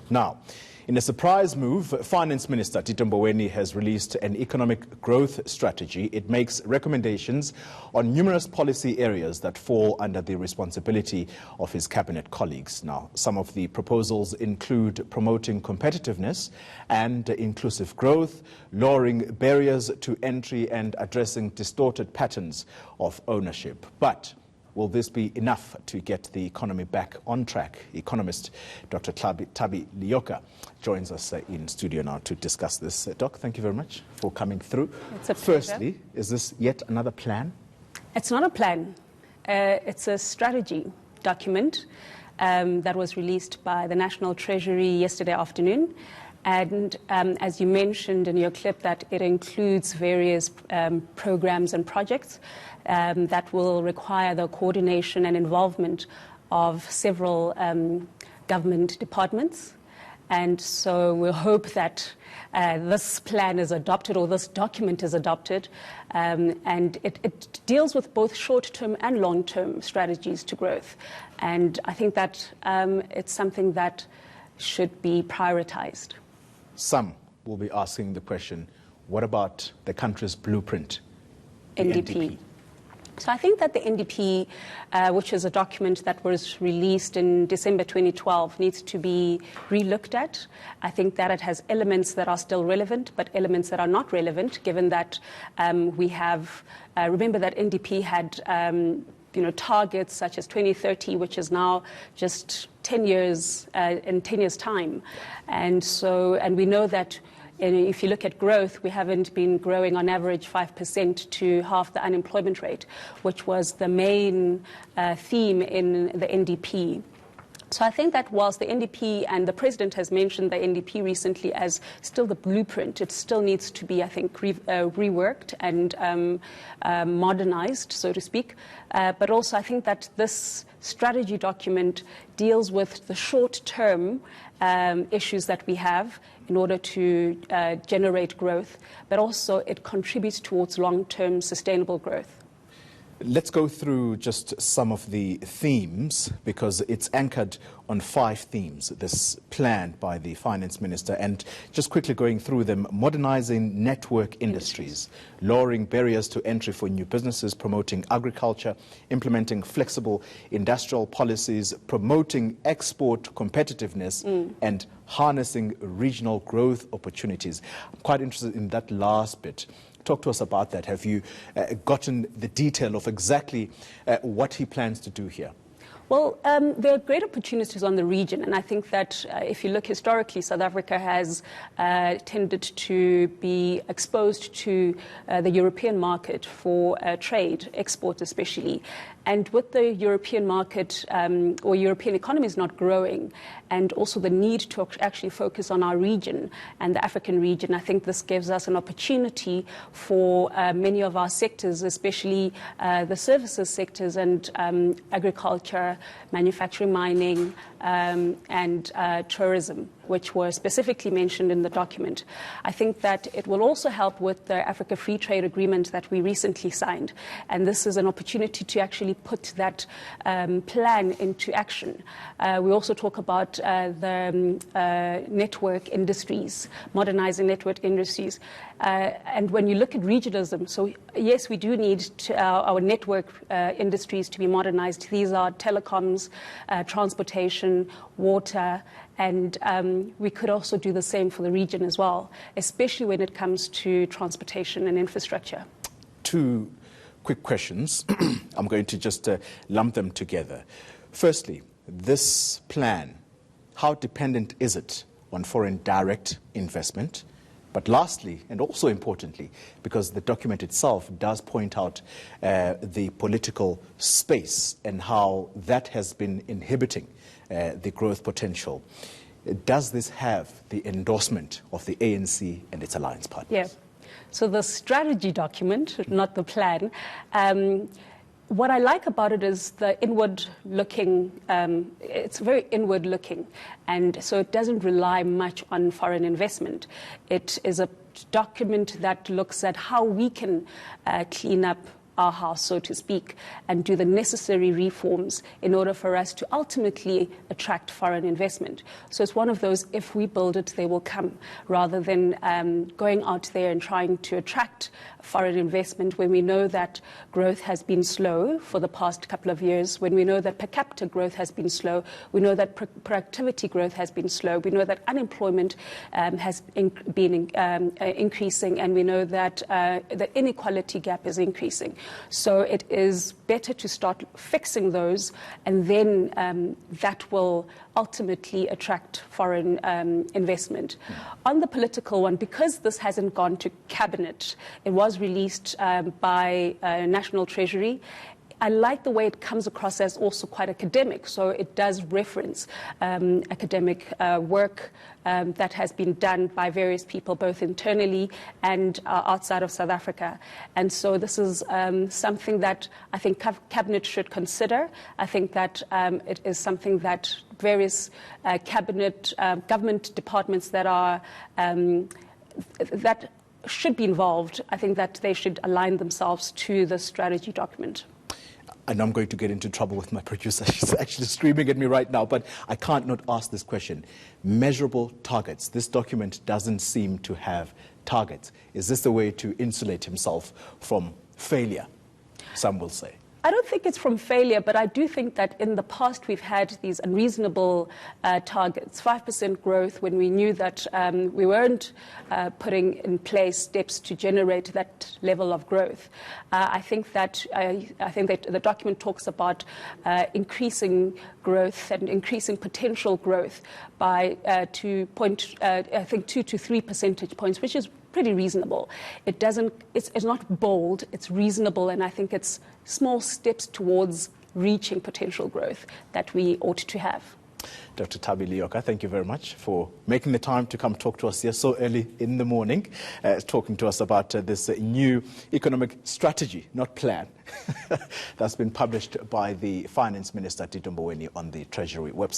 Now, in a surprise move, Finance Minister Tito Mboweni has released an economic growth strategy. It makes recommendations on numerous policy areas that fall under the responsibility of his cabinet colleagues. Now, some of the proposals include promoting competitiveness and inclusive growth, lowering barriers to entry and addressing distorted patterns of ownership. But will this be enough to get the economy back on track? Economist Dr. Tabi Leoka joins us in studio now to discuss this. Doc, thank you very much for coming through. It's a pleasure. Firstly, is this yet another plan? It's not a plan. It's a strategy document that was released by the National Treasury yesterday afternoon. And as you mentioned in your clip, that it includes various programs and projects that will require the coordination and involvement of several government departments. And so we hope that this plan is adopted, or this document is adopted, and it deals with both short-term and long-term strategies to growth. And I think that it's something that should be prioritized. Some will be asking the question, what about the country's blueprint, the NDP? So I think that the NDP, which is a document that was released in December 2012, needs to be re-looked at. I think that it has elements that are still relevant, but elements that are not relevant, given that we have, remember that NDP had targets such as 2030, which is now just 10 years, in 10 years' time. And we know that if you look at growth, we haven't been growing on average 5% to half the unemployment rate, which was the main theme in the NDP. So I think that whilst the NDP, and the President has mentioned the NDP recently as still the blueprint, it still needs to be, I think, reworked and modernized, so to speak. But also I think that this strategy document deals with the short-term issues that we have in order to generate growth, but also it contributes towards long-term sustainable growth. Let's go through just some of the themes, because it's anchored on 5 themes, this plan by the Finance Minister. And just quickly going through them: modernizing network industries, lowering barriers to entry for new businesses, promoting agriculture, implementing flexible industrial policies, promoting export competitiveness, and harnessing regional growth opportunities. I'm quite interested in that last bit. Talk to us about that. Have you gotten the detail of exactly what he plans to do here? Well, there are great opportunities on the region, and I think that if you look historically, South Africa has tended to be exposed to the European market for trade, exports especially. And with the European market or European economies not growing, and also the need to actually focus on our region and the African region, I think this gives us an opportunity for many of our sectors, especially the services sectors and agriculture, manufacturing, mining, and tourism, which were specifically mentioned in the document. I think that it will also help with the Africa Free Trade Agreement that we recently signed. And this is an opportunity to actually put that plan into action. We also talk about the network industries, modernizing network industries. And when you look at regionalism, so yes, we do need our network industries to be modernized. These are telecoms, transportation, water, and we could also do the same for the region as well, especially when it comes to transportation and infrastructure. 2 quick questions. I'm going to just lump them together. Firstly, this plan, how dependent is it on foreign direct investment? But lastly, and also importantly, because the document itself does point out the political space and how that has been inhibiting the growth potential, does this have the endorsement of the ANC and its alliance partners? Yeah. So the strategy document, not the plan, what I like about it is the inward-looking, it's very inward-looking, and so it doesn't rely much on foreign investment. It is a document that looks at how we can clean up our house, so to speak, and do the necessary reforms in order for us to ultimately attract foreign investment. So it's one of those, if we build it, they will come, rather than going out there and trying to attract foreign investment when we know that growth has been slow for the past couple of years, when we know that per capita growth has been slow, we know that productivity growth has been slow, we know that unemployment has been increasing, and we know that the inequality gap is increasing. So it is better to start fixing those, and then that will ultimately attract foreign investment. On the political one, because this hasn't gone to cabinet, it was released by National Treasury. I like the way it comes across as also quite academic. So it does reference academic work that has been done by various people, both internally and outside of South Africa. And so this is something that I think Cabinet should consider. I think that it is something that various Cabinet government departments that are that should be involved, I think that they should align themselves to the strategy document. And I'm going to get into trouble with my producer. She's actually screaming at me right now, but I can't not ask this question. Measurable targets. This document doesn't seem to have targets. Is this the way to insulate himself from failure, some will say? I don't think it's from failure, but I do think that in the past we've had these unreasonable targets, 5% growth, when we knew that we weren't putting in place steps to generate that level of growth. I think that the document talks about increasing growth and increasing potential growth by 2 to 3 percentage points, which is pretty reasonable. It's not bold, it's reasonable, and I think it's small steps towards reaching potential growth that we ought to have. Dr. Thabi Leoka, thank you very much for making the time to come talk to us here so early in the morning, talking to us about this new economic strategy, not plan, that's been published by the Finance Minister, Tito Mboweni, on the Treasury website.